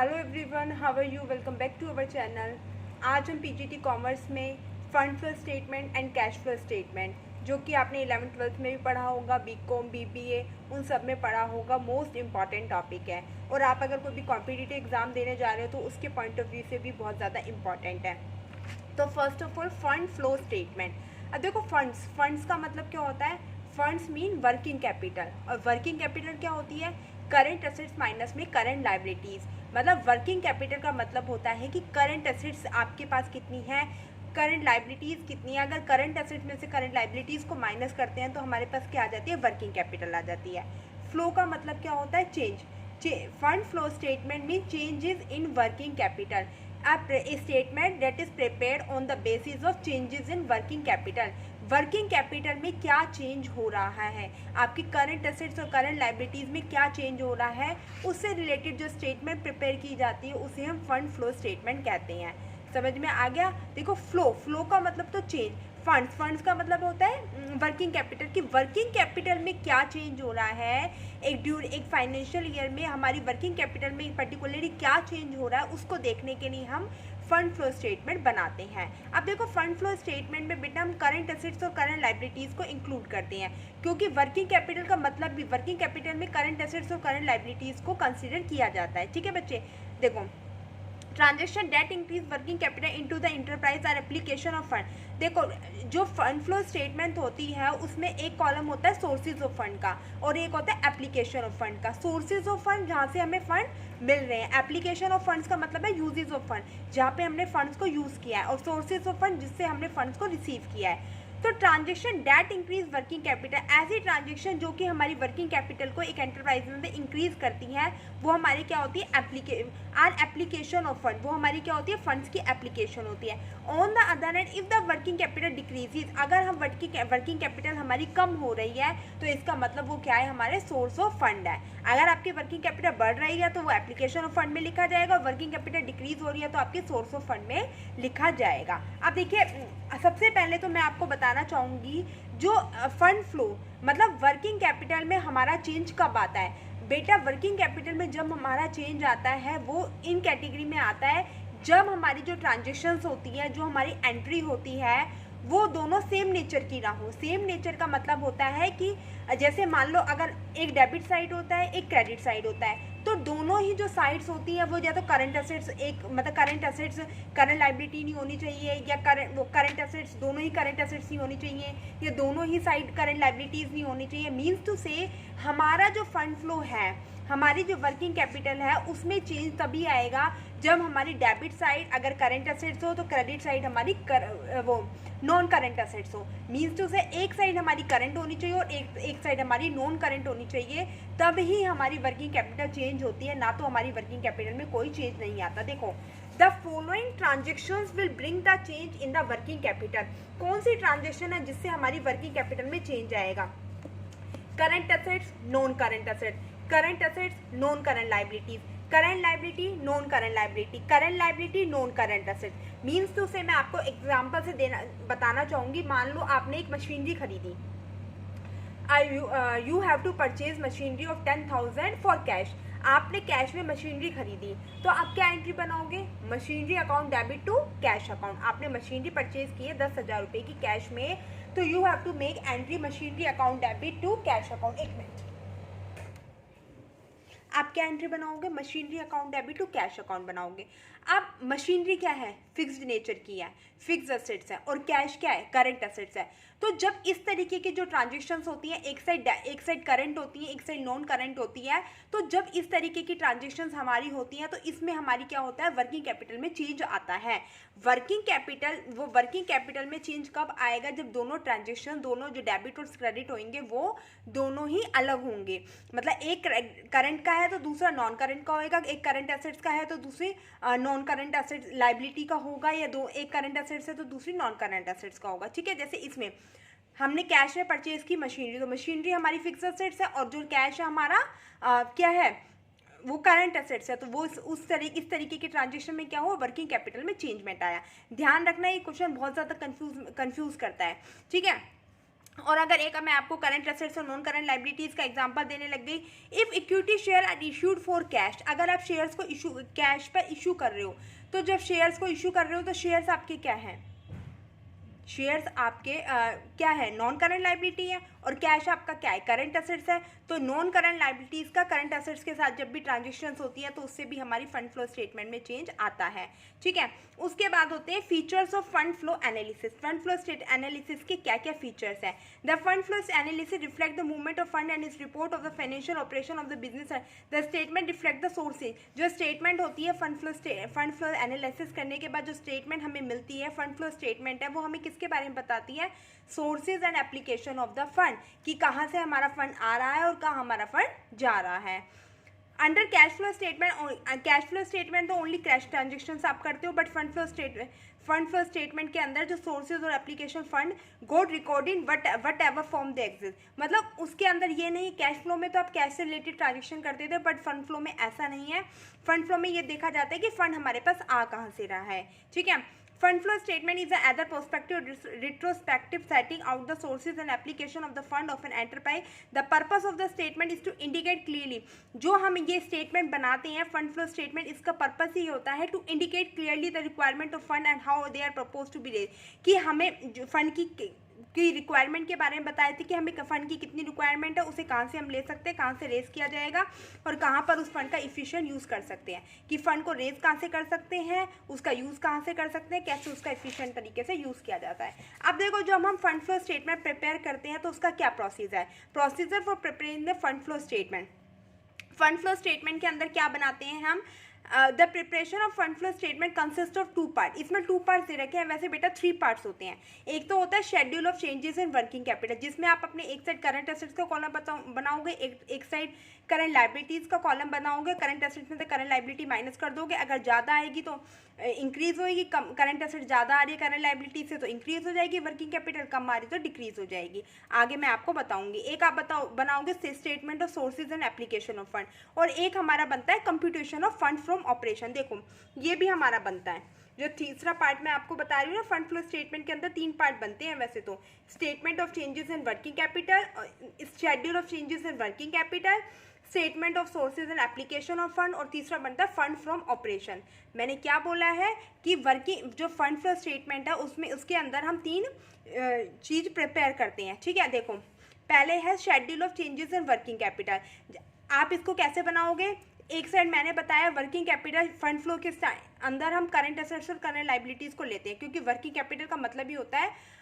Hello everyone, how are you? Welcome back to our channel. आज हम PGT commerce में fund flow statement and cash flow statement, जो कि आपने 11th-12th में भी पढ़ा होगा, बीकॉम बीबीए उन सब में पढ़ा होगा, मोस्ट इम्पॉर्टेंट टॉपिक है। और आप अगर कोई भी कॉम्पिटिटिव एग्जाम देने जा रहे हो तो उसके पॉइंट ऑफ व्यू से भी बहुत ज़्यादा इम्पॉर्टेंट है। तो first of all fund flow statement. अब देखो, फंड्स का मतलब क्या होता है? फंड्स मीन वर्किंग कैपिटल, और वर्किंग कैपिटल क्या होती है? करंट एसेट्स माइनस में करंट लाइबिलिटीज़। मतलब वर्किंग कैपिटल का मतलब होता है कि करंट एसेट्स आपके पास कितनी है, करंट लाइबिलिटीज़ कितनी है। अगर करंट एसेट्स में से करंट लाइबिलिटीज़ को माइनस करते हैं तो हमारे पास क्या आ जाती है? वर्किंग कैपिटल आ जाती है। फ्लो का मतलब क्या होता है? Fund flow statement mean changes in working capital. A statement that is prepared on the basis of changes in working capital। Working capital में क्या चेंज हो रहा है, आपकी करंट एसेट्स और करंट लाइबिलिटीज़ में क्या चेंज हो रहा है, उससे रिलेटेड जो स्टेटमेंट प्रिपेयर की जाती है उसे हम फंड फ्लो स्टेटमेंट कहते हैं। समझ में आ गया? देखो, फ्लो का मतलब तो चेंज, फंड्स का मतलब होता है वर्किंग कैपिटल की वर्किंग कैपिटल में क्या चेंज हो रहा है, एक फाइनेंशियल ईयर में हमारी वर्किंग कैपिटल में पर्टिकुलरली क्या चेंज हो रहा है उसको देखने के लिए हम फंड फ्लो स्टेटमेंट बनाते हैं। अब देखो, फंड फ्लो स्टेटमेंट में बेटा हम करंट एसेट्स और करंट लाइबिलिटीज़ को इंक्लूड करते हैं, क्योंकि वर्किंग कैपिटल का मतलब भी वर्किंग कैपिटल में करंट एसेट्स और करंट लाइबिलिटीज़ को कंसिडर किया जाता है। ठीक है बच्चे, देखो, transaction date increase working capital into the enterprise और एप्लीकेशन ऑफ फंड। देखो, जो फंड फ्लो स्टेटमेंट होती है उसमें एक कॉलम होता है सोर्सेज ऑफ फंड का और एक होता है एप्लीकेशन ऑफ फंड का। सोर्सेज ऑफ फंड जहाँ से हमें फंड मिल रहे हैं, एप्लीकेशन ऑफ फंड्स का मतलब है यूजेज ऑफ फंड, जहाँ पे हमने फंड्स को यूज़ किया है, और सोर्सेज ऑफ फंड जिससे हमने फंड्स को रिसीव किया है। तो transaction date increase working capital, ऐसी ट्रांजेक्शन जो कि हमारी वर्किंग कैपिटल को एक एंटरप्राइज में इंक्रीज करती है, वो हमारी क्या होती है? एप्लीकेशन ऑफ फंड, वो हमारी क्या होती है? फंड्स की एप्लीकेशन होती है। On the other hand, if the working capital decreases, अगर हम वर्किंग कैपिटल हमारी कम हो रही है तो इसका मतलब वो क्या है? हमारे सोर्स ऑफ फंड है। अगर आपकी वर्किंग कैपिटल बढ़ रही है तो वो एप्लीकेशन ऑफ फंड में लिखा जाएगा, और वर्किंग कैपिटल डिक्रीज हो रही है तो आपके सोर्स ऑफ फंड में लिखा जाएगा। अब देखिए, सबसे पहले तो मैं आपको बताना चाहूँगी, जो फंड फ्लो मतलब वर्किंग कैपिटल में हमारा चेंज कब आता है बेटा? वर्किंग कैपिटल में जब हमारा चेंज आता है वो इन कैटेगरी में आता है जब हमारी जो ट्रांजेक्शन्स होती है, जो हमारी एंट्री होती है, वो दोनों सेम नेचर की ना हो। सेम नेचर का मतलब होता है कि जैसे मान लो अगर एक डेबिट साइड होता है, एक क्रेडिट साइड होता है, तो दोनों ही जो साइड्स होती है वो या तो करंट एसेट्स, एक मतलब करंट एसेट्स करंट लाइबिलिटी नहीं होनी चाहिए, या करंट एसेट्स दोनों ही करंट एसेट्स नहीं होनी चाहिए, या दोनों ही साइड करंट लाइबिलिटीज़ नहीं होनी चाहिए। मीन्स टू से हमारा जो फंड फ्लो है, हमारी जो वर्किंग कैपिटल है, उसमें चेंज तभी आएगा जब हमारी डेबिट साइड अगर करंट एसेट्स हो तो क्रेडिट साइड हमारी वो नॉन करंट एसेट्स हो। मीन्स टू से एक साइड हमारी करंट होनी चाहिए और एक साइड हमारी नॉन करंट होनी चाहिए, तब ही हमारी वर्किंग कैपिटल चेंज होती है, ना तो हमारी वर्किंग कैपिटल में कोई चेंज नहीं आता। देखो, the following transactions will bring the change in the working capital. कौन सी ट्रांजेक्शन है जिससे हमारी वर्किंग कैपिटल में चेंज आएगा? Current assets, non current assets, current assets, non current liabilities, current liability, non current liability, current liability, non current assets. Means तो से मैं आपको एग्जांपल से बताना चाहूँगी। मान लो आपने एक मशीनरी खरीदी, you have to purchase machinery of 10,000 for cash. आपने कैश में मशीनरी खरीदी, तो आप क्या एंट्री बनाओगे? Machinery account debit to cash account. आपने मशीनरी परचेज की है 10,000 रुपये की कैश में, तो you have to make entry machinery account debit to cash account. एक मिनट, आप क्या एंट्री बनाओगे? Machinery account debit to cash account बनाओगे। अब मशीनरी क्या है? फिक्स्ड नेचर की है, फिक्स्ड एसेट्स है, और कैश क्या है? करंट एसेट्स है। तो जब इस तरीके की जो ट्रांजेक्शन्स होती हैं, एक साइड करंट होती है, एक साइड नॉन करंट होती है, तो जब इस तरीके की ट्रांजेक्शन्स हमारी होती हैं तो इसमें हमारी क्या होता है? वर्किंग कैपिटल में चेंज आता है। वर्किंग कैपिटल में चेंज कब आएगा? जब दोनों ट्रांजेक्शन, दोनों जो डेबिट और क्रेडिट होंगे वो दोनों ही अलग होंगे। मतलब एक करंट का है तो दूसरा नॉन करंट का होगा, एक करंट एसेट्स का है तो दूसरी नॉन करंट एसेट्स लाइबिलिटी का होगा, या एक करंट एसेट्स है तो दूसरी नॉन करंट एसेट्स का होगा। ठीक है, जैसे इसमें हमने कैश में परचेज की मशीनरी, तो मशीनरी हमारी फिक्स एसेट्स है, और जो कैश है हमारा क्या है? वो करंट एसेट्स है। तो वो इस तरीके के ट्रांजेक्शन में क्या हुआ? वर्किंग कैपिटल में चेंजमेंट आया। ध्यान रखना, ये क्वेश्चन बहुत ज़्यादा कंफ्यूज करता है। ठीक है, और अगर एक मैं आपको करंट एसेट्स और नॉन करंट लाइबिलिटीज का एग्जांपल देने लग गई, if equity share are issued for cash, अगर आप शेयर्स को इशू कैश पर इशू कर रहे हो, तो जब शेयर्स को इशू कर रहे हो तो शेयर्स आपके क्या हैं, शेयर्स आपके क्या है, नॉन करंट लाइबिलिटी है, और कैश आपका क्या है, करंट एसेट्स है। तो नॉन करंट लाइबिलिटीज का करंट एसेट्स के साथ जब भी ट्रांजेक्शन्स होती है तो उससे भी हमारी फंड फ्लो स्टेटमेंट में चेंज आता है, ठीक है। उसके बाद होते हैं features of fund flow analysis. Fund flow state analysis के क्या क्या फीचर्स है। The fund flow analysis reflect the movement of fund and is report of the financial operation of the business. The statement reflect the sources, जो statement होती है fund flow analysis करने के बाद जो स्टेटमेंट हमें मिलती है, फंड फ्लो स्टेटमेंट है, वो हमें किसके बारे में बताती है, sources and application of the fund, कि कहाँ से हमारा फंड आ रहा है और कहाँ हमारा फंड जा रहा है। अंडर कैश फ्लो स्टेटमेंट तो ओनली कैश ट्रांजेक्शन आप करते हो, बट फंड फ्लो स्टेटमेंट के अंदर जो सोर्सेज और एप्लीकेशन फंड गोड record in what ever form they exist, मतलब उसके अंदर ये नहीं, कैश फ्लो में तो आप कैश से रिलेटेड ट्रांजेक्शन करते थे, बट फंड फ्लो में ऐसा नहीं है। फंड फ्लो में ये देखा जाता है कि फंड हमारे पास आ कहाँ से रहा है, ठीक है। Fund flow statement is another prospective retrospective setting out the sources and application of the fund of an enterprise. The purpose of the statement is to indicate clearly, जो हम ये statement बनाते हैं fund flow statement, इसका purpose ही होता है to indicate clearly the requirement of fund and how they are proposed to be raised, कि हमें फंड की रिक्वायरमेंट के बारे में बताए थे कि हमें फंड की कितनी रिक्वायरमेंट है, उसे कहाँ से हम ले सकते हैं, कहाँ से रेज किया जाएगा और कहाँ पर उस फंड का इफिशिएंट यूज़ कर सकते हैं, कि फंड को रेज कहाँ से कर सकते हैं, उसका यूज़ कहाँ से कर सकते हैं, कैसे उसका इफिशिएंट तरीके से यूज़ किया जाता है। अब देखो, जब हम फंड फ्लो स्टेटमेंट प्रिपेयर करते हैं तो उसका क्या प्रोसीजर है। Procedure for preparing the fund flow statement, fund flow statement के अंदर क्या बनाते हैं हम, the preparation of fund flow statement consist of 2 part. इसमें 2 पार्ट्स दे रखे हैं, वैसे बेटा 3 पार्ट्स होते हैं। एक तो होता है schedule of changes in working capital, जिसमें आप अपने एक साइड करंट एसेट्स का कॉलम बनाओगे, एक साइड करंट लाइबिलिटीज़ का कॉलम बनाओगे। करंट एसेट्स में से करंट लाइबिलिटी माइनस कर दोगे, अगर ज़्यादा आएगी तो इंक्रीज होएगी, कम करंट एसेट ज़्यादा आ रही है करंट लाइबिलिटी से तो इंक्रीज हो जाएगी, वर्किंग कैपिटल कम आ रही तो डिक्रीज हो जाएगी। आगे मैं आपको बताऊंगी। एक आप बनाओगे statement of sources and application of fund, और एक हमारा बनता है computation of fund from operation. देखो ये भी हमारा बनता है। जो तीसरा पार्ट मैं आपको बता रही हूँ ना, फंड फ्लो स्टेटमेंट के अंदर 3 पार्ट बनते हैं वैसे तो, statement of changes in working capital, schedule of changes in working capital, statement of sources and application of fund, और तीसरा बनता है फंड फ्रॉम ऑपरेशन। मैंने क्या बोला है कि वर्किंग जो फंड फ्लो स्टेटमेंट है उसमें उसके अंदर हम 3 चीज़ प्रिपेयर करते हैं, ठीक है। देखो पहले है schedule of changes in working capital. आप इसको कैसे बनाओगे, एक साइड मैंने बताया वर्किंग कैपिटल फंड फ्लो के अंदर हम करंट एसेट्स और करंट लाइबिलिटीज़ को लेते हैं, क्योंकि वर्किंग कैपिटल का मतलब ही होता है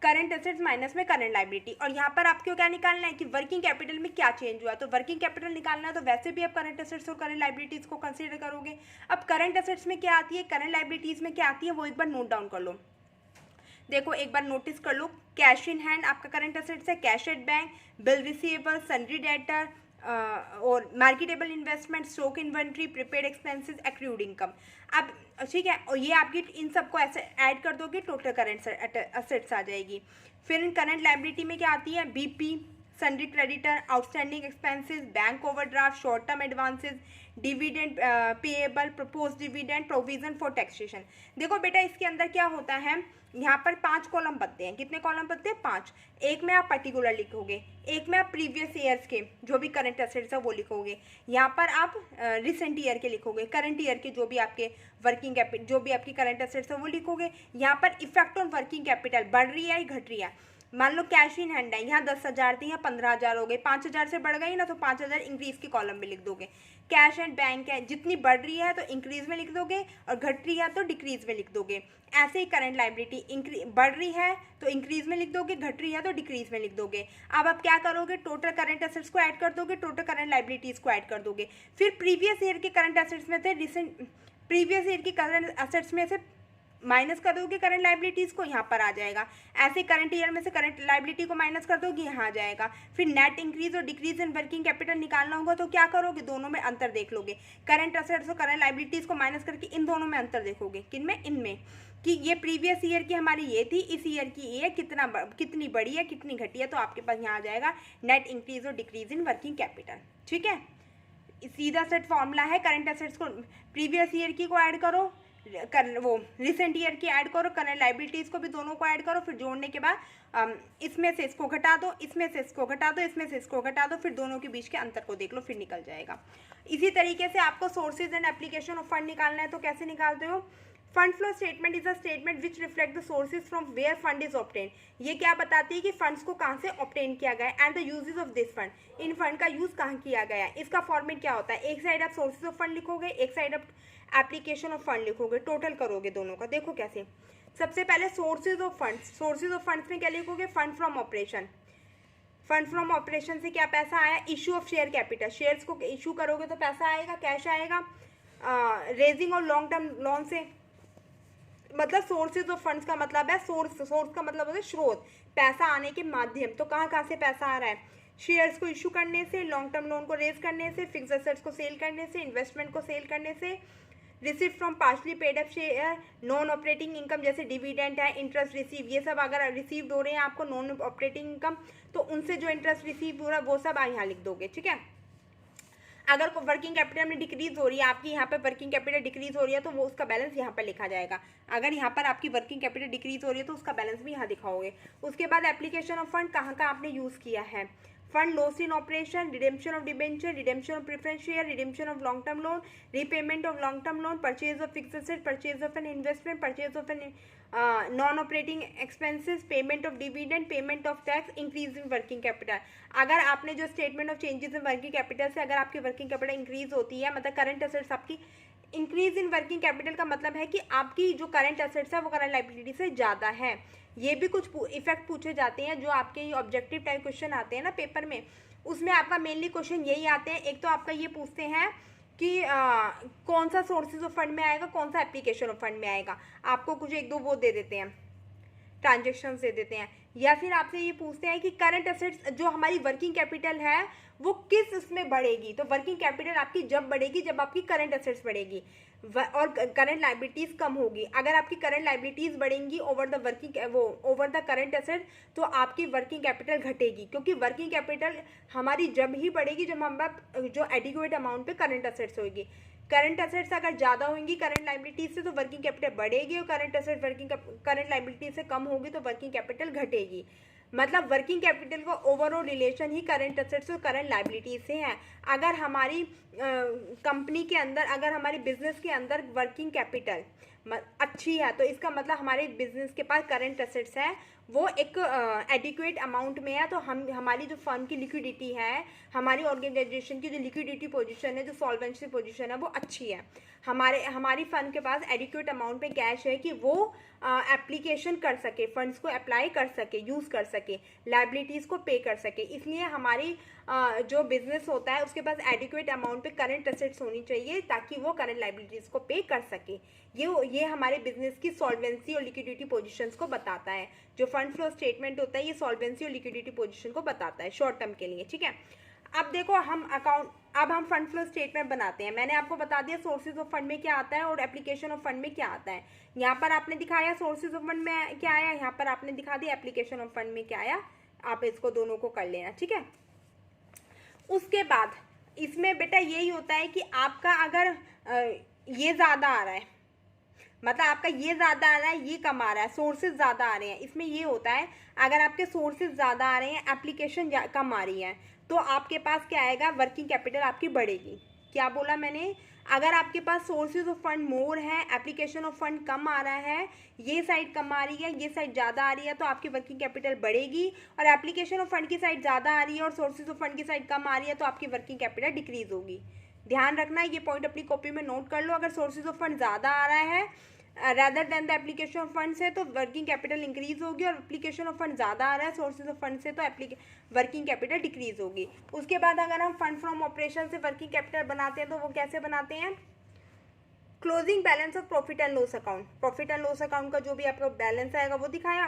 करंट एसेट्स माइनस में करंट लाइबिलिटी। और यहाँ पर आपको क्या निकालना है कि वर्किंग कैपिटल में क्या चेंज हुआ, तो वर्किंग कैपिटल निकालना है तो वैसे भी आप करंट एसेट्स और करंट लाइबिलिटीज़ को कंसीडर करोगे। अब करंट एसेट्स में क्या आती है, करंट लाइबिलिटीज़ में क्या आती है, वो एक बार नोट डाउन कर लो। देखो एक बार नोटिस कर लो, कैश इन हैंड आपका करंट एसेट्स है, cash at bank, bill receivable, sundry debtor और marketable investment, stock inventory, prepaid expenses, accrued income. अब ठीक है, और ये आपकी इन सबको ऐसे ऐड कर दोगे, टोटल करंट एसेट्स आ जाएगी। फिर इन करंट लाइबिलिटी में क्या आती है, BP, sundry creditor, outstanding expenses, bank overdraft, short term advances, dividend payable, propose dividend, provision for taxation. देखो बेटा इसके अंदर क्या होता है, यहाँ पर 5 कॉलम बनते हैं। कितने कॉलम बनते हैं, 5। एक में आप पर्टिकुलर लिखोगे, एक में आप प्रीवियस ईयर्स के जो भी करंट एसेट्स है वो लिखोगे, यहाँ पर आप रिसेंट ईयर के लिखोगे, करंट ईयर के जो भी आपके वर्किंग कैपिटल जो भी आपकी करंट एसेट्स है वो लिखोगे। यहाँ पर इफेक्ट ऑन वर्किंग कैपिटल बढ़ रही है घट रही है। मान लो कैश इन हैंड है, यहाँ 10,000 थी, यहाँ 15,000 हो गए, 5,000 से बढ़ गई ना तो 5,000 इंक्रीज के कॉलम में लिख दोगे। कैश एंड बैंक है, जितनी बढ़ रही है तो इंक्रीज में लिख दोगे और घट रही है तो डिक्रीज में लिख दोगे। ऐसे ही करंट लाइबिलिटी बढ़ रही है तो इंक्रीज में लिख दोगे, घट रही है तो डिक्रीज में लिख दोगे। अब आप क्या करोगे, टोटल करंट एसेट्स को ऐड कर दोगे, टोटल करंट लाइबिलिटीज को ऐड कर दोगे। फिर प्रीवियस ईयर के करंट एसेट्स में थे प्रीवियस ईयर के करंट एसेट्स में से माइनस कर दोगे करंट लाइबिलिटीज़ को, यहाँ पर आ जाएगा। ऐसे करंट ईयर में से करंट लाइबिलिटी को माइनस कर दोगे, यहाँ आ जाएगा। फिर नेट इंक्रीज और डिक्रीज इन वर्किंग कैपिटल निकालना होगा तो क्या करोगे, दोनों में अंतर देख लोगे। करंट एसेट्स और करंट लाइबिलिटीज़ को माइनस करके इन दोनों में अंतर देखोगे। किनमें, इनमें, कि ये प्रीवियस ईयर की हमारी ये थी, इस ईयर की ये कितनी बड़ी है कितनी घटी है, तो आपके पास यहाँ आ जाएगा नेट इंक्रीज और डिक्रीज इन वर्किंग कैपिटल। ठीक है, सीधा सेट फॉर्मूला है। करंट एसेट्स को प्रीवियस ईयर की को ऐड करो, वो रिसेंट ईयर की ऐड करो, करंट लाइबिलिटीज़ को भी दोनों को ऐड करो, फिर जोड़ने के बाद इसमें से इसको घटा दो, इसमें से इसको घटा दो, इसमें से इसको घटा दो, फिर दोनों के बीच के अंतर को देख लो, फिर निकल जाएगा। इसी तरीके से आपको sources and application of fund निकालना है, तो कैसे निकालते हो? Fund flow statement is a statement which reflect the sources from where fund is obtain. ये क्या बताती है कि फंड्स को कहाँ से ऑब्टेन किया गया है, and the usages of this fund, इन फंड का यूज कहाँ किया गया है। इसका फॉर्मेट क्या होता है? एक साइड आप सोर्सेज ऑफ फंड लिखोगे, एक साइड आप एप्लीकेशन ऑफ फंड लिखोगे, टोटल करोगे दोनों का। देखो कैसे, सबसे पहले sources of funds, sources of funds में क्या लिखोगे? Fund from operation. Fund from operation से क्या पैसा आया? Issue of share capital, shares को इशू करोगे तो पैसा आएगा, कैश आएगा। रेजिंग और लॉन्ग टर्म लोन से, मतलब सोर्सेज ऑफ फंड्स का मतलब है सोर्स का मतलब होता है स्रोत, पैसा आने के माध्यम। तो कहाँ कहाँ से पैसा आ रहा है? शेयर्स को इशू करने से, लॉन्ग टर्म लोन को रेज करने से, फिक्स एसेट्स को सेल करने से, इन्वेस्टमेंट को सेल करने से, receive from partially paid up share, non operating income जैसे डिविडेंड है, इंटरेस्ट रिसीव, ये सब अगर रिसीव हो रहे हैं आपको नॉन ऑपरेटिंग इनकम, तो उनसे जो इंटरेस्ट रिसीव हो रहा है वो सब आप यहाँ लिख दोगे, ठीक है। अगर वर्किंग कैपिटल में डिक्रीज हो रही है, आपकी यहाँ पे वर्किंग कैपिटल डिक्रीज हो रही है, तो वो उसका बैलेंस यहाँ पर लिखा जाएगा। अगर यहाँ पर आपकी वर्किंग कैपिटल डिक्रीज हो रही है तो उसका बैलेंस भी यहाँ दिखाओगे। उसके बाद एप्लीकेशन ऑफ फंड कहाँ का आपने यूज़ किया है? Fund loss in operation, redemption of debenture, redemption of preference share, redemption of long term loan, repayment of long term loan, purchase of fix asset, purchase of an investment, purchase of an non operating expenses, payment of dividend, payment of tax, increase in working capital. अगर आपने जो statement of changes in working capital से अगर आपकी working capital increase होती है, मतलब current assets आपकी इंक्रीज इन वर्किंग कैपिटल का मतलब है कि आपकी जो करंट एसेट्स है वो करंट लायबिलिटी से ज़्यादा है। ये भी कुछ इफेक्ट पूछे जाते हैं जो आपके ऑब्जेक्टिव टाइप क्वेश्चन आते हैं ना पेपर में, उसमें आपका मेनली क्वेश्चन यही आते हैं। एक तो आपका ये पूछते हैं कि कौन सा सोर्सेज ऑफ फंड में आएगा, कौन सा एप्लीकेशन ऑफ फंड में आएगा, आपको कुछ एक दो वो दे देते हैं, ट्रांजेक्शन्स दे देते हैं, या फिर आपसे ये पूछते हैं कि करंट एसेट्स जो हमारी वर्किंग कैपिटल है वो किस उसमें बढ़ेगी। तो वर्किंग कैपिटल आपकी जब बढ़ेगी जब आपकी करंट एसेट्स बढ़ेगी और करंट लायबिलिटीज कम होगी। अगर आपकी करंट लायबिलिटीज बढ़ेंगी ओवर द करंट एसेट तो आपकी वर्किंग कैपिटल घटेगी, क्योंकि वर्किंग कैपिटल हमारी जब ही बढ़ेगी जब हम जो एडिक्वेट अमाउंट पे करंट एसेट्स होगी। करंट एसेट्स अगर ज़्यादा होंगी करंट लायबिलिटीज से तो वर्किंग कैपिटल बढ़ेगी, और करंट एसेट करंट लायबिलिटीज से कम होगी तो वर्किंग कैपिटल घटेगी। मतलब वर्किंग कैपिटल का ओवरऑल रिलेशन ही करंट एसेट्स और करंट लायबिलिटीज से है। अगर हमारी कंपनी के अंदर, अगर हमारी बिजनेस के अंदर वर्किंग कैपिटल अच्छी है तो इसका मतलब हमारे बिजनेस के पास करंट एसेट्स है वो एक एडिक्वेट अमाउंट में है, तो हमारी जो फर्म की लिक्विडिटी है, हमारी ऑर्गेनाइजेशन की जो लिक्विडिटी पोजीशन है, जो सॉल्वेंसी पोजीशन है वो अच्छी है। हमारी फर्म के पास एडिक्वेट अमाउंट में कैश है कि वो एप्लीकेशन कर सके, फंड्स को अप्लाई कर सके, यूज़ कर सके, लायबिलिटीज़ को पे कर सके। इसलिए हमारी जो बिजनेस होता है उसके पास एडिक्वेट अमाउंट पे करंट एसेट्स होनी चाहिए ताकि वो करंट लायबिलिटीज़ को पे कर सके। ये हमारे बिजनेस की सॉल्वेंसी और लिक्विडिटी पोजीशंस को बताता है। जो फंड फ्लो स्टेटमेंट होता है ये सॉल्वेंसी और लिक्विडिटी पोजीशन को बताता है शॉर्ट टर्म के लिए, ठीक है। अब देखो अब हम फंड फ्लो स्टेटमेंट बनाते हैं। मैंने आपको बता दिया सोर्सेज ऑफ फंड में क्या आता है और एप्लीकेशन ऑफ फंड में क्या आता है। यहाँ पर आपने दिखाया सोर्सेज ऑफ फंड में क्या आया, यहाँ पर आपने दिखा दिया एप्लीकेशन ऑफ फंड में क्या आया। आप इसको दोनों को कर लेना, ठीक है। उसके बाद इसमें बेटा यही होता है कि आपका अगर ये ज़्यादा आ रहा है, मतलब आपका ये ज़्यादा आ रहा है, ये कम आ रहा है, सोर्सेज ज़्यादा आ रहे हैं, इसमें ये होता है अगर आपके सोर्सेज ज़्यादा आ रहे हैं, एप्लीकेशन कम आ रही है, तो आपके पास क्या आएगा, वर्किंग कैपिटल आपकी बढ़ेगी। क्या बोला मैंने? अगर आपके पास सोर्सेज ऑफ फंड मोर है, एप्लीकेशन ऑफ फंड कम आ रहा है, ये साइड कम आ रही है, ये साइड ज़्यादा आ रही है, तो आपकी वर्किंग कैपिटल बढ़ेगी। और एप्लीकेशन ऑफ फंड की साइड ज़्यादा आ रही है और सोर्सेज ऑफ फंड की साइड कम आ रही है तो आपकी वर्किंग कैपिटल डिक्रीज होगी। ध्यान रखना, ये पॉइंट अपनी कॉपी में नोट कर लो। अगर सोर्सेज ऑफ फंड ज़्यादा आ रहा है rather than the application of fund से तो वर्किंग कैपिटल इंक्रीज होगी, और एप्लीकेशन ऑफ फंड ज़्यादा आ रहा है सोर्सेज ऑफ फंड से तो वर्किंग कैपिटल डिक्रीज होगी। उसके बाद अगर हम फंड फ्रॉम ऑपरेशन से वर्किंग कैपिटल बनाते हैं तो वो कैसे बनाते हैं? Closing balance of profit and loss account. Profit and loss account का जो भी आपका बैलेंस आएगा वो दिखाया,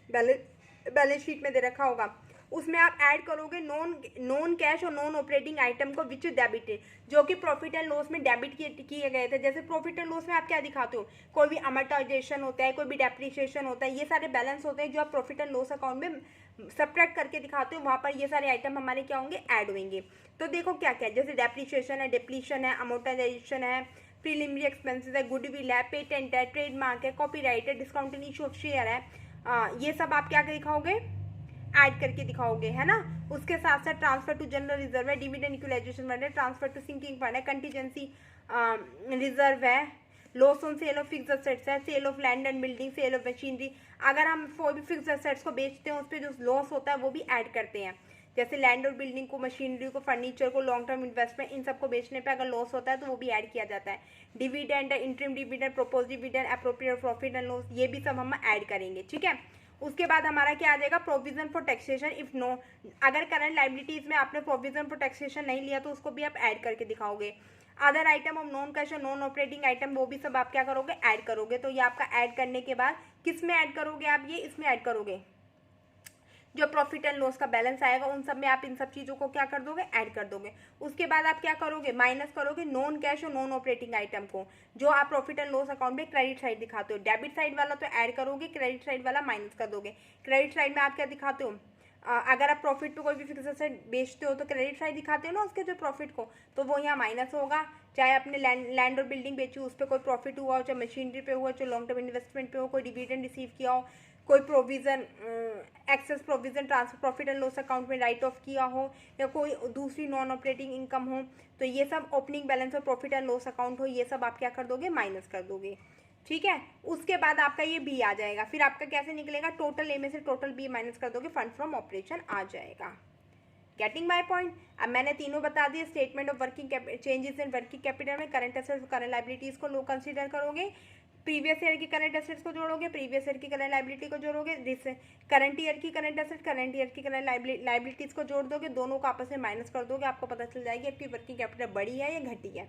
बैलेंस शीट में दे रखा होगा, उसमें आप ऐड करोगे नॉन कैश और नॉन ऑपरेटिंग आइटम को विच डेबिटेड, जो कि प्रॉफिट एंड लॉस में डेबिट किए गए थे। जैसे प्रॉफिट एंड लॉस में आप क्या दिखाते हो, कोई भी अमर्टाइजेशन होता है, कोई भी डेप्रिसिएशन होता है, ये सारे बैलेंस होते हैं जो आप प्रॉफिट एंड लॉस अकाउंट में सब्ट्रैक्ट करके दिखाते हो, वहाँ पर ये सारे आइटम हमारे क्या होंगे, ऐड होंगे। तो देखो क्या क्या, जैसे डेप्रिसिएशन है, डिप्लीशन है, अमोर्टाइजेशन है, प्रीलिमिनरी एक्सपेंसेस है, गुडविल है, पेटेंट है, ट्रेडमार्क है, कॉपीराइट है, डिस्काउंटेड इशू ऑफ शेयर है, ये सब आप क्या दिखाओगे, ऐड करके दिखाओगे, है ना। उसके साथ साथ ट्रांसफर टू जनरल रिजर्व है, डिविडेंड इक्वलाइजेशन फंड है, ट्रांसफर टू सिंकिंग फंड है, कंटीजेंसी रिजर्व है, loss on sale of fixed assets है, sale of land and building, sale of machinery. अगर हम कोई भी फिक्स्ड एसेट्स को बेचते हैं उस पर जो लॉस होता है वो भी ऐड करते हैं, जैसे लैंड और बिल्डिंग को, मशीनरी को, फर्नीचर को, लॉन्ग टर्म इन्वेस्टमेंट, इन सबको बेचने पे अगर लॉस होता है तो वो भी ऐड किया जाता है। डिविडेंड है, interim dividend, propose dividend, appropriate profit and loss, ये भी सब हम ऐड करेंगे, ठीक है। उसके बाद हमारा क्या आ जाएगा, provision for taxation if no, अगर करंट लायबिलिटीज में आपने प्रोविजन फॉर टैक्सेशन नहीं लिया तो उसको भी आप ऐड करके दिखाओगे। Other item of non cash और नॉन ऑपरेटिंग आइटम, वो भी सब आप क्या करोगे, ऐड करोगे। तो ये आपका ऐड करने के बाद किस में ऐड करोगे आप, ये इसमें ऐड करोगे, जो प्रॉफिट एंड लॉस का बैलेंस आएगा उन सब में आप इन सब चीज़ों को क्या कर दोगे, ऐड कर दोगे। उसके बाद आप क्या करोगे, माइनस करोगे नॉन कैश और नॉन ऑपरेटिंग आइटम को, जो आप प्रॉफिट एंड लॉस अकाउंट में क्रेडिट साइड दिखाते हो। डेबिट साइड वाला तो ऐड करोगे, क्रेडिट साइड वाला माइनस कर दोगे। क्रेडिट साइड में आप क्या दिखाते हो, अगर आप प्रॉफिट पे कोई भी फिक्स एसेट बेचते हो तो क्रेडिट साइड दिखाते हो ना उसके जो प्रॉफिट को, तो वो यहाँ माइनस होगा। चाहे आपने लैंड और बिल्डिंग बेची उस पर कोई प्रॉफिट हुआ हो, चाहे मशीनरी पे हुआ, चाहे लॉन्ग टर्म इन्वेस्टमेंट पे हो, कोई डिविडेंड रिसीव किया हो, कोई provision excess provision transfer profit and loss account में राइट ऑफ किया हो, या कोई दूसरी नॉन ऑपरेटिंग इनकम हो, तो ये सब ओपनिंग बैलेंस और प्रॉफिट एंड लॉस अकाउंट हो, ये सब आप क्या कर दोगे, माइनस कर दोगे, ठीक है। उसके बाद आपका ये बी आ जाएगा। फिर आपका कैसे निकलेगा, टोटल ए में से टोटल बी माइनस कर दोगे, फंड फ्रॉम ऑपरेशन आ जाएगा। Getting my point. अब मैंने तीनों बता दिए, statement of working changes in working capital में करंट एसेट्स करंट लायबिलिटीज को लो कंसीडर करोगे, प्रीवियस ईयर की करंट एसेट्स को जोड़ोगे, प्रीवियस ईयर की करंट लायबिलिटी को जोड़ोगे, करंट ईयर की करंट एसेट करंट ईयर की करंट लायबिलिटीज को जोड़ दोगे, दोनों को आपस में माइनस कर दोगे, आपको पता चल जाएगी आपकी वर्किंग कैपिटल बढ़ी है या घटी है।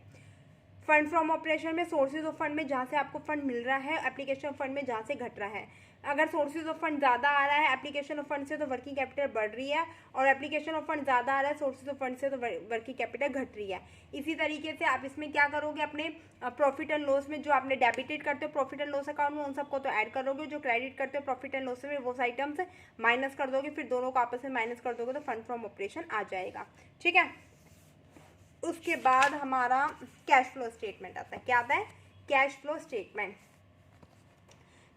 फंड फ्रॉम ऑपरेशन में सोर्सेज ऑफ फंड में जहाँ से आपको फंड मिल रहा है, एप्लीकेशन फंड में जहाँ से घट रहा है। अगर सोर्सेज ऑफ फंड ज़्यादा आ रहा है एप्लीकेशन ऑफ फंड से तो वर्किंग कैपिटल बढ़ रही है, और एप्लीकेशन ऑफ फंड ज़्यादा आ रहा है सोर्सेज ऑफ फंड से तो वर्किंग कैपिटल घट रही है। इसी तरीके से आप इसमें क्या करोगे, अपने प्रॉफिट एंड लॉस में जो आपने डेबिटेड करते हो प्रॉफिट एंड लॉस अकाउंट में उन सबको तो ऐड करोगे, जो क्रेडिट करते हो प्रॉफिट एंड लॉस में वो आइटम्स माइनस कर दोगे, फिर दोनों को आपस में माइनस कर दोगे तो फंड फ्रॉम ऑपरेशन आ जाएगा, ठीक है। उसके बाद हमारा कैश फ्लो स्टेटमेंट आता है। क्या आता है, कैश फ्लो स्टेटमेंट।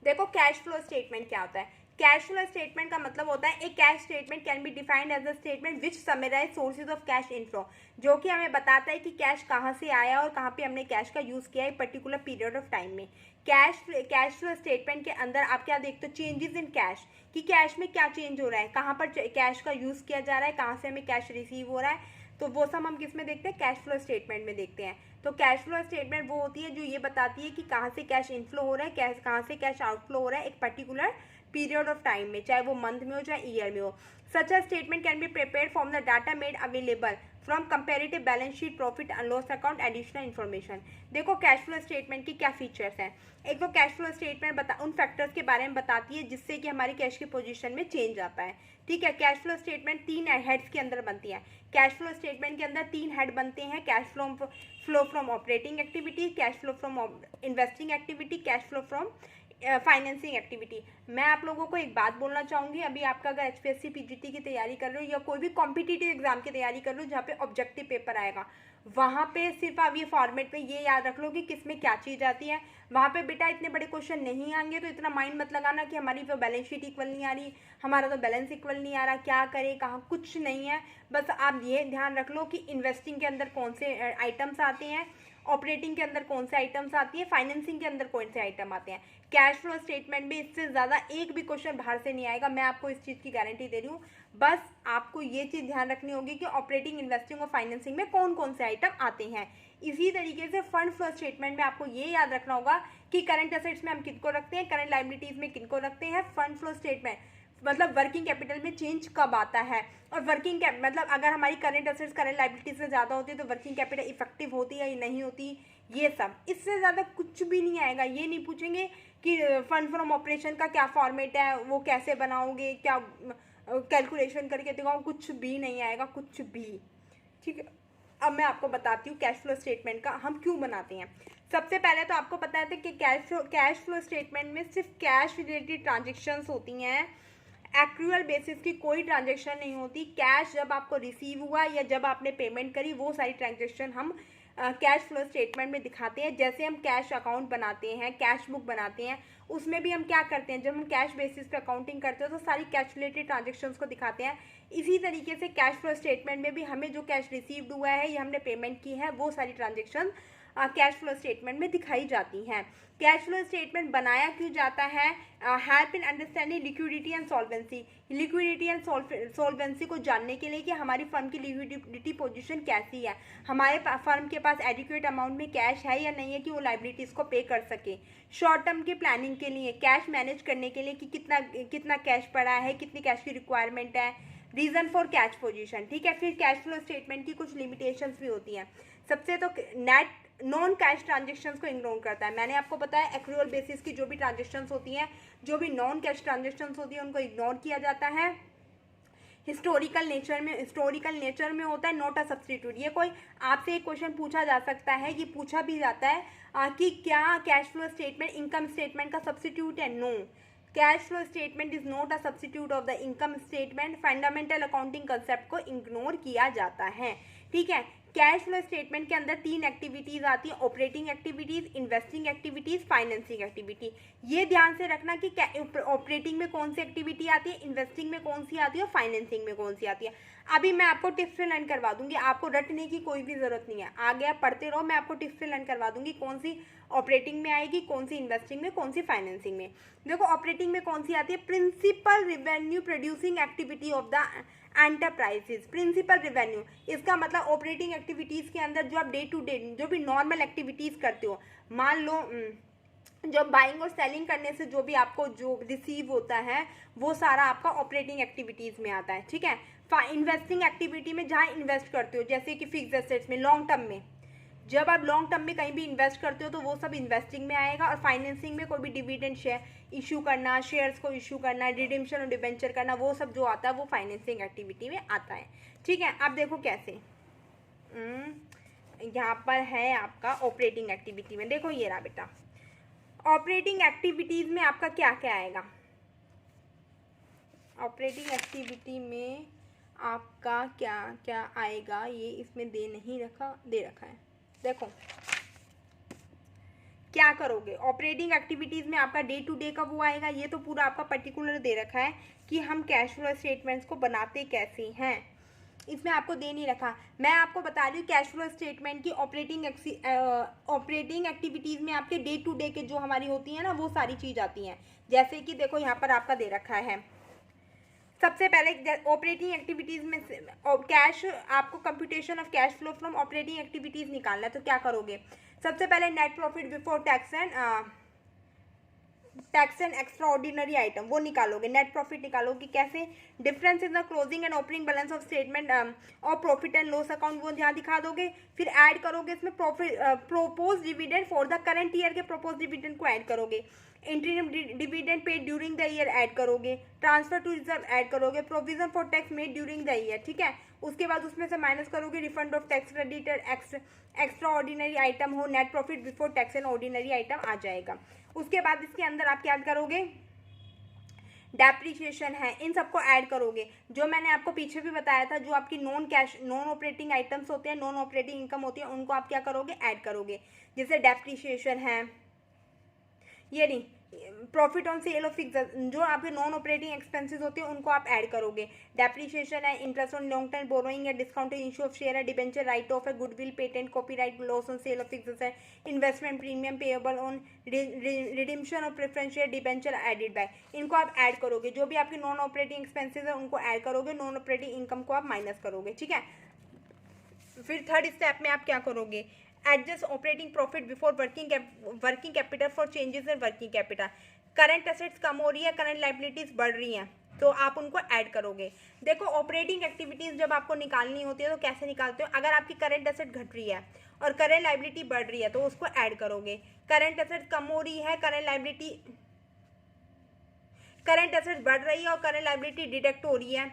देखो कैश फ्लो स्टेटमेंट क्या होता है, कैश फ्लो स्टेटमेंट का मतलब होता है एक cash statement can be defined as a statement which summarise sources of cash inflow, जो कि हमें बताता है कि कैश कहाँ से आया और कहाँ पे हमने कैश का यूज किया है पर्टिकुलर पीरियड ऑफ टाइम में। कैश फ्लो स्टेटमेंट के अंदर आप क्या देखते हो, चेंजेस इन कैश, कि कैश में क्या चेंज हो रहा है, कहाँ पर कैश का यूज किया जा रहा है, कहाँ से हमें कैश रिसीव हो रहा है, तो वो सब हम किस में देखते हैं, कैश फ्लो स्टेटमेंट में देखते हैं। तो कैश फ्लो स्टेटमेंट वो होती है जो ये बताती है कि कहाँ से कैश इनफ्लो हो रहा है, कहाँ से कैश आउटफ्लो हो रहा है एक पर्टिकुलर पीरियड ऑफ टाइम में, चाहे वो मंथ में हो चाहे ईयर में हो। Such a statement can be prepared from the data made available from comparative balance sheet profit and loss account additional information. देखो कैश फ्लो स्टेटमेंट की क्या फीचर्स हैं। एक तो कैश फ्लो स्टेटमेंट उन फैक्टर्स के बारे में बताती है जिससे कि हमारी कैश की पोजीशन में चेंज आता है, ठीक है। कैश फ्लो स्टेटमेंट 3 हेड्स के अंदर बनती है। कैश फ्लो स्टेटमेंट के अंदर 3 हेड बनते हैं, cash flow from operating activity, cash flow from investing activity, cash flow from financing activity. मैं आप लोगों को एक बात बोलना चाहूँगी, अभी आपका अगर HPSC PGT की तैयारी कर रहे हो या कोई भी कॉम्पिटिटिव एग्जाम की तैयारी कर रहे हो जहाँ पे ऑब्जेक्टिव पेपर आएगा, वहाँ पे सिर्फ आप ये फॉर्मेट में ये याद रख लो कि किस में क्या चीज़ आती है। वहाँ पे बेटा इतने बड़े क्वेश्चन नहीं आएंगे, तो इतना माइंड मत लगाना कि हमारी तो बैलेंस शीट इक्वल नहीं आ रही, हमारा तो बैलेंस इक्वल नहीं आ रहा, क्या करें कहाँ, कुछ नहीं है। बस आप ये ध्यान रख लो कि इन्वेस्टिंग के अंदर कौन से आइटम्स आते हैं, ऑपरेटिंग के अंदर कौन से आइटम्स आती है, फाइनेंसिंग के अंदर कौन से आइटम आते हैं। कैश फ्लो स्टेटमेंट में इससे ज़्यादा एक भी क्वेश्चन बाहर से नहीं आएगा, मैं आपको इस चीज़ की गारंटी दे रही हूँ। बस आपको ये चीज़ ध्यान रखनी होगी कि ऑपरेटिंग, इन्वेस्टिंग और फाइनेंसिंग में कौन कौन से आइटम आते हैं। इसी तरीके से फंड फ्लो स्टेटमेंट में आपको ये याद रखना होगा कि करंट एसेट्स में हम किनको रखते हैं, करंट लायबिलिटीज़ में किनको रखते हैं। फंड फ्लो स्टेटमेंट मतलब वर्किंग कैपिटल में चेंज कब आता है, और वर्किंग कैप मतलब अगर हमारी करंट एसेट्स करंट लायबिलिटीज से ज़्यादा होती है तो वर्किंग कैपिटल इफेक्टिव होती है या नहीं होती, ये सब। इससे ज़्यादा कुछ भी नहीं आएगा। ये नहीं पूछेंगे कि फंड फ्रॉम ऑपरेशन का क्या फॉर्मेट है, वो कैसे बनाओगे, क्या कैलकुलेशन करके दिखाओ, कुछ भी नहीं आएगा, कुछ भी, ठीक है। अब मैं आपको बताती हूँ कैश फ्लो स्टेटमेंट का हम क्यों बनाते हैं। सबसे पहले तो आपको पता है कि कैश फ्लो स्टेटमेंट में सिर्फ कैश रिलेटेड ट्रांजेक्शन्स होती हैं, एक्रूअल बेसिस की कोई ट्रांजेक्शन नहीं होती। कैश जब आपको रिसीव हुआ या जब आपने पेमेंट करी वो सारी ट्रांजेक्शन हम कैश फ्लो स्टेटमेंट में दिखाते हैं। जैसे हम कैश अकाउंट बनाते हैं, कैश बुक बनाते हैं, उसमें भी हम क्या करते हैं, जब हम कैश बेसिस पे अकाउंटिंग करते हैं तो सारी कैश रिलेटेड ट्रांजेक्शन्स को दिखाते हैं। इसी तरीके से कैश फ्लो स्टेटमेंट में भी हमें जो कैश रिसीव्ड हुआ है या हमने पेमेंट की है वो सारी ट्रांजेक्शन कैश फ्लो स्टेटमेंट में दिखाई जाती हैं। कैश फ्लो स्टेटमेंट बनाया क्यों जाता है? Help in understanding liquidity and solvency. Liquidity and solvency को जानने के लिए कि हमारी फर्म की लिक्विडिटी पोजीशन कैसी है, हमारे फर्म के पास एडिक्वेट अमाउंट में कैश है या नहीं है कि वो लाइबिलिटीज़ को पे कर सके। शॉर्ट टर्म की प्लानिंग के लिए, कैश मैनेज करने के लिए कि कितना कैश पड़ा है, कितनी कैश की रिक्वायरमेंट है। रीज़न फॉर कैश पोजीशन, ठीक है। फिर कैश फ्लो स्टेटमेंट की कुछ लिमिटेशंस भी होती हैं। सबसे तो नेट नॉन कैश ट्रांजेक्शन्स को इग्नोर करता है। मैंने आपको बताया एक्रूअल बेसिस की जो भी ट्रांजेक्शन्स होती हैं, जो भी नॉन कैश ट्रांजेक्शन्स होती हैं, उनको इग्नोर किया जाता है। हिस्टोरिकल नेचर में होता है, नॉट अ सब्सटीट्यूट। ये कोई आपसे एक क्वेश्चन पूछा जा सकता है, ये पूछा भी जाता है कि क्या cash flow statement income statement का सब्सटीट्यूट है? No, cash flow statement is not a substitute of the income statement. Fundamental accounting concept को इग्नोर किया जाता है, ठीक है। कैश फ्लो स्टेटमेंट के अंदर 3 एक्टिविटीज़ आती है, operating activities, investing activities, financing activity. ये ध्यान से रखना कि ऑपरेटिंग में कौन सी एक्टिविटी आती है, इन्वेस्टिंग में कौन सी आती है और फाइनेंसिंग में कौन सी आती है। अभी मैं आपको टिप्स से लर्न करवा दूंगी, आपको रटने की कोई भी ज़रूरत नहीं है। आगे आप पढ़ते रहो, मैं आपको टिप्स से लर्न करवा दूंगी कौन सी ऑपरेटिंग में आएगी, कौन सी इन्वेस्टिंग में, कौन सी फाइनेंसिंग में। देखो ऑपरेटिंग में कौन सी आती है, principal revenue producing activity of the enterprises. Principal revenue, इसका मतलब ऑपरेटिंग एक्टिविटीज़ के अंदर जो आप डे टू डे जो भी नॉर्मल एक्टिविटीज़ करते हो, मान लो जो बाइंग और सेलिंग करने से जो भी आपको जो रिसीव होता है वो सारा आपका ऑपरेटिंग एक्टिविटीज़ में आता है, ठीक है। इन्वेस्टिंग एक्टिविटी में जहाँ इन्वेस्ट करते हो, जैसे कि फिक्स एसेट्स में, लॉन्ग टर्म में, जब आप लॉन्ग टर्म में कहीं भी इन्वेस्ट करते हो तो वो सब इन्वेस्टिंग में आएगा। और फाइनेंसिंग में कोई भी डिविडेंड शेयर इशू करना, शेयर्स को इशू करना, रिडेम्पशन और डिबेंचर करना, वो सब जो आता है वो फाइनेंसिंग एक्टिविटी में आता है, ठीक है। आप देखो कैसे यहाँ पर है आपका ऑपरेटिंग एक्टिविटी में, देखो ये रहा बेटा। ऑपरेटिंग एक्टिविटीज़ में आपका क्या क्या आएगा? ऑपरेटिंग एक्टिविटी में आपका क्या क्या आएगा, ये इसमें दे रखा है। देखो क्या करोगे ऑपरेटिंग एक्टिविटीज़ में, आपका डे टू डे का वो आएगा। ये तो पूरा आपका पर्टिकुलर दे रखा है कि हम कैश फ्लो स्टेटमेंट्स को बनाते कैसे हैं, इसमें आपको दे नहीं रखा। मैं आपको बता रही हूँ कैश फ्लो स्टेटमेंट की ऑपरेटिंग एक्टिविटीज़ में आपके डे टू डे के जो हमारी होती है ना, वो सारी चीज़ आती हैं। जैसे कि देखो यहाँ पर आपका दे रखा है, सबसे पहले ऑपरेटिंग एक्टिविटीज़ में कैश, आपको computation of cash flow from operating activities निकालना है। तो क्या करोगे, सबसे पहले net profit before tax and extra ordinary item वो निकालोगे, नेट प्रॉफिट निकालोगे। कैसे, difference in the closing and opening balance of statement और प्रॉफिट एंड लॉस अकाउंट, वो जहाँ दिखा दोगे। फिर ऐड करोगे इसमें propose dividend for the current year के प्रोपोज डिविडेंड को ऐड करोगे। Interim dividend paid during the year add करोगे। ट्रांसफर टू रिजर्व ऐड करोगे। Provision for tax made during the year, ठीक है। उसके बाद उसमें से माइनस करोगे refund of tax credited, extraordinary item हो, net profit before tax and ordinary item आ जाएगा। उसके बाद इसके अंदर आप क्या करोगे, डेप्रिसिएशन है, इन सबको ऐड करोगे। जो मैंने आपको पीछे भी बताया था, जो आपकी नॉन ऑपरेटिंग आइटम्स होते हैं, नॉन ऑपरेटिंग इनकम होती है, उनको आप क्या करोगे, ऐड करोगे। जैसे डेप्रिसिएशन है, ये नहीं, profit on sale of fix, जो आपके नॉन ऑपरेटिंग एक्सपेंसेस होते हैं उनको आप ऐड करोगे। डेप्रिसिएशन है, interest on long term borrowing है, डिस्काउंटेड इशू ऑफ शेयर है, डिबेंचर राइट ऑफ है, goodwill, patent, copyright, loss on sale of fix है, investment premium payable on redemption of preference share, debenture added by, इनको आप add करोगे। जो भी आपके नॉन ऑपरेटिंग एक्सपेंसेस है उनको ऐड करोगे, नॉन ऑपरेटिंग इनकम को आप माइनस करोगे, ठीक है। फिर थर्ड स्टेप में आप क्या करोगे, adjust operating profit before working capital for changes in working capital. Current assets कम हो रही है, करंट लाइबिलिटीज बढ़ रही हैं, तो आप उनको ऐड करोगे। देखो ऑपरेटिंग एक्टिविटीज़ जब आपको निकालनी होती है तो कैसे निकालते हो, अगर आपकी करंट एसेट घट रही है और करंट लाइबिलिटी बढ़ रही है तो उसको ऐड करोगे। करंट एसेट कम हो रही है, करंट एसेट बढ़ रही है और करंट लाइबिलिटी डिडक्ट हो रही है,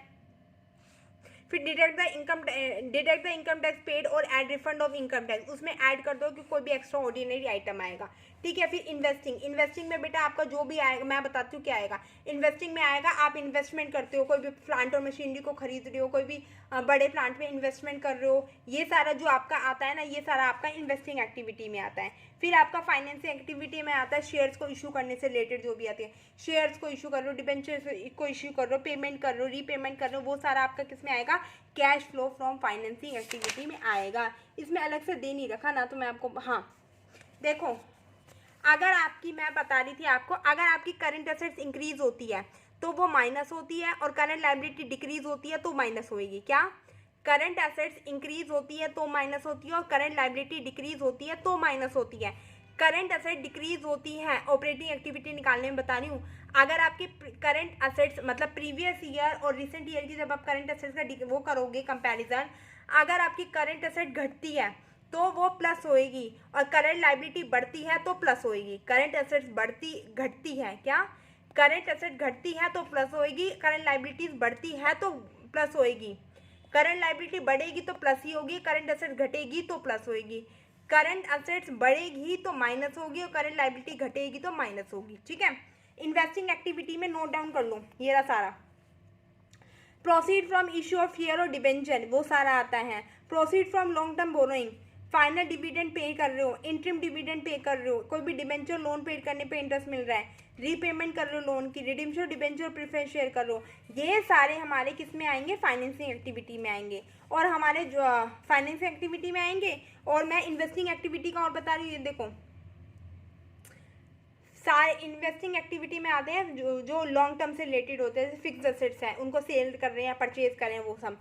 फिर deduct the income tax paid और add refund of income tax, उसमें ऐड कर दो कि कोई भी एक्स्ट्रा ऑर्डिनरी आइटम आएगा, ठीक है। फिर इन्वेस्टिंग में बेटा आपका जो भी आएगा मैं बताती हूँ क्या आएगा। इन्वेस्टिंग में आएगा आप इन्वेस्टमेंट करते हो, कोई भी प्लांट और मशीनरी को खरीद रहे हो, कोई भी बड़े प्लांट में इन्वेस्टमेंट कर रहे हो, ये सारा जो आपका आता है ना, ये सारा आपका इन्वेस्टिंग एक्टिविटी में आता है। फिर आपका फाइनेंसिंग एक्टिविटी में आता है शेयर्स को इशू करने से रिलेटेड जो भी आती है, शेयर्स को इशू कर रहे हो, डिबेंचर को इशू कर रहे हो, पेमेंट कर रहे हो, रीपेमेंट कर रहे हो, वो सारा आपका किस में आएगा, cash flow from financing activity में आएगा। इसमें अलग से दे नहीं रखा ना, तो मैं आपको, हाँ देखो, अगर आपकी, मैं बता रही थी आपको, अगर आपकी करंट एसेट्स इंक्रीज होती है तो वो माइनस होती है, और करंट लायबिलिटी डिक्रीज होती है तो माइनस होएगी। क्या, करंट एसेट्स इंक्रीज होती है तो माइनस होती है, और करंट लायबिलिटी डिक्रीज होती है तो माइनस होती है। करंट एसेट डिक्रीज होती है, ऑपरेटिंग एक्टिविटी निकालने में बता रही हूँ। अगर आपकी करंट एसेट्स मतलब प्रीवियस ईयर और रिसेंट ईयर की जब आप करंट एसेट्स का वो करोगे कंपैरिजन, अगर आपकी करंट एसेट घटती है तो वो प्लस होएगी, और करंट लायबिलिटी बढ़ती है तो प्लस होएगी। करंट एसेट्स घटती है, क्या, करंट एसेट घटती है तो प्लस होएगी, करंट लायबिलिटीज बढ़ती है तो प्लस होएगी। करंट लायबिलिटी बढ़ेगी तो प्लस ही होगी, करंट एसेट घटेगी तो प्लस होएगी। करंट एसेट्स बढ़ेगी तो माइनस होगी, और करंट लायबिलिटी घटेगी तो माइनस होगी, ठीक है। इन्वेस्टिंग एक्टिविटी में नोट डाउन कर लो, ये रहा सारा। Proceed from issue of share और डिबेंचर, वो सारा आता है। Proceed from long term borrowing, final dividend pay कर रहे हो, इंटरिम डिविडेंड पे कर रहे हो, कोई भी डिबेंचर लोन पे करने पे इंटरेस्ट मिल रहा है, रीपेमेंट कर रहे हो लोन की, रिडीम्शन डिबेंचर प्रेफरेंस शेयर कर रहे हो, ये सारे हमारे किस में आएंगे, फाइनेंसिंग एक्टिविटी में आएंगे। और हमारे जो फाइनेंसिंग एक्टिविटी में आएंगे, और मैं इन्वेस्टिंग एक्टिविटी का और बता रही हूँ, ये देखो सारे इन्वेस्टिंग एक्टिविटी में आते हैं जो लॉन्ग टर्म से रिलेटेड होते हैं, फिक्स एसेट्स हैं उनको सेल कर रहे हैं, परचेज कर रहे हैं, वो सब।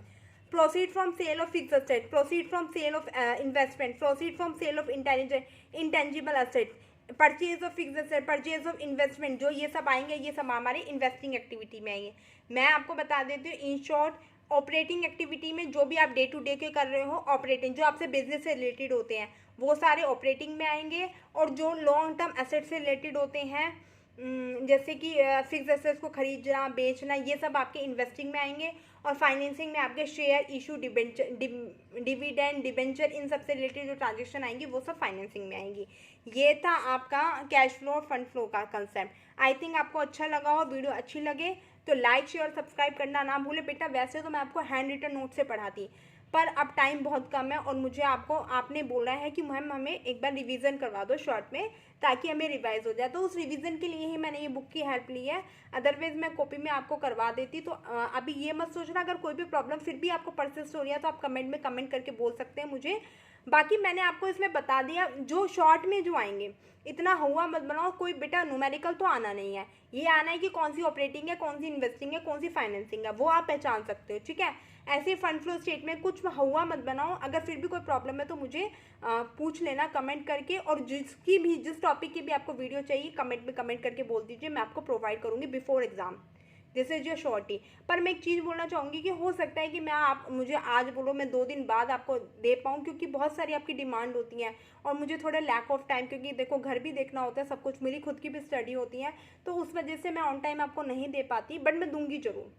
Proceed from sale of fix asset, proceed from sale of investment, proceed from sale of intangible asset, purchase of fix asset, purchase of investment, जो ये सब आएंगे ये सब हमारी इन्वेस्टिंग एक्टिविटी में आएंगे। मैं आपको बता देती हूँ इन शॉर्ट, ऑपरेटिंग एक्टिविटी में जो भी आप डे टू डे के कर रहे हो, ऑपरेटिंग जो आपसे बिजनेस से रिलेटेड होते हैं वो सारे ऑपरेटिंग में आएंगे, और जो लॉन्ग टर्म एसेट से रिलेटेड होते हैं जैसे कि फिक्स एसेट्स को खरीदना बेचना, ये सब आपके इन्वेस्टिंग में आएंगे। और फाइनेंसिंग में आपके शेयर इशू, डिविडेंड, डिबेंचर, इन सब से रिलेटेड जो ट्रांजेक्शन आएंगी वो सब फाइनेंसिंग में आएंगी। ये था आपका कैश फ्लो और फंड फ्लो का कंसेप्ट। आई थिंक आपको अच्छा लगा हो, वीडियो अच्छी लगे तो लाइक शेयर सब्सक्राइब करना ना भूले बेटा। वैसे तो मैं आपको हैंड रिटन नोट से पढ़ाती, पर अब टाइम बहुत कम है, और मुझे आपने बोला है कि मैम हमें एक बार रिवीजन करवा दो शॉर्ट में, ताकि हमें रिवाइज हो जाए। तो उस रिवीजन के लिए ही मैंने ये बुक की हेल्प ली है, अदरवाइज मैं कॉपी में आपको करवा देती। तो अभी ये मत सोचना, अगर कोई भी प्रॉब्लम फिर भी आपको परसिस्ट हो रही है तो आप कमेंट में कमेंट करके बोल सकते हैं मुझे। बाकी मैंने आपको इसमें बता दिया, जो शॉर्ट में जो आएंगे इतना हुआ मत बनाओ, कोई बेटा न्यूमेरिकल तो आना नहीं है, ये आना है कि कौन सी ऑपरेटिंग है, कौन सी इन्वेस्टिंग है, कौन सी फाइनेंसिंग है, वो आप पहचान सकते हो, ठीक है। ऐसे फंड फ्लो स्टेटमेंट कुछ हुआ मत बनाओ। अगर फिर भी कोई प्रॉब्लम है तो मुझे पूछ लेना कमेंट करके, और जिस टॉपिक की भी आपको वीडियो चाहिए कमेंट में कमेंट करके बोल दीजिए, मैं आपको प्रोवाइड करूँगी before exam. This is your shorty. पर मैं एक चीज़ बोलना चाहूँगी कि हो सकता है कि आप मुझे आज बोलो, मैं 2 दिन बाद आपको दे पाऊँ, क्योंकि बहुत सारी आपकी डिमांड होती है और मुझे थोड़ा लैक ऑफ टाइम, क्योंकि देखो घर भी देखना होता है, सब कुछ, मेरी खुद की भी स्टडी होती है, तो उस वजह से मैं ऑन टाइम आपको नहीं दे पाती। बट मैं दूंगी जरूर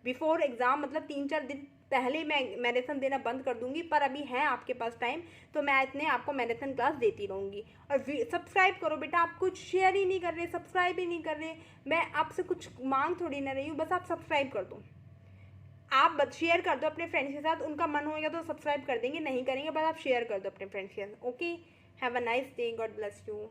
बिफोर एग्जाम, मतलब 3-4 दिन पहले मैं मैराथन देना बंद कर दूंगी। पर अभी है आपके पास टाइम तो मैं इतने आपको मैराथन क्लास देती रहूँगी। और सब्सक्राइब करो बेटा, आप कुछ शेयर ही नहीं कर रहे, सब्सक्राइब ही नहीं कर रहे, मैं आपसे कुछ मांग थोड़ी ना रही हूँ, बस आप सब्सक्राइब कर दो। आप बस शेयर कर दो अपने फ्रेंड्स के साथ, उनका मन होगा तो सब्सक्राइब कर देंगे, नहीं करेंगे बस आप शेयर कर दो अपने फ्रेंड्स के साथ। Okay, have a nice day, God bless you.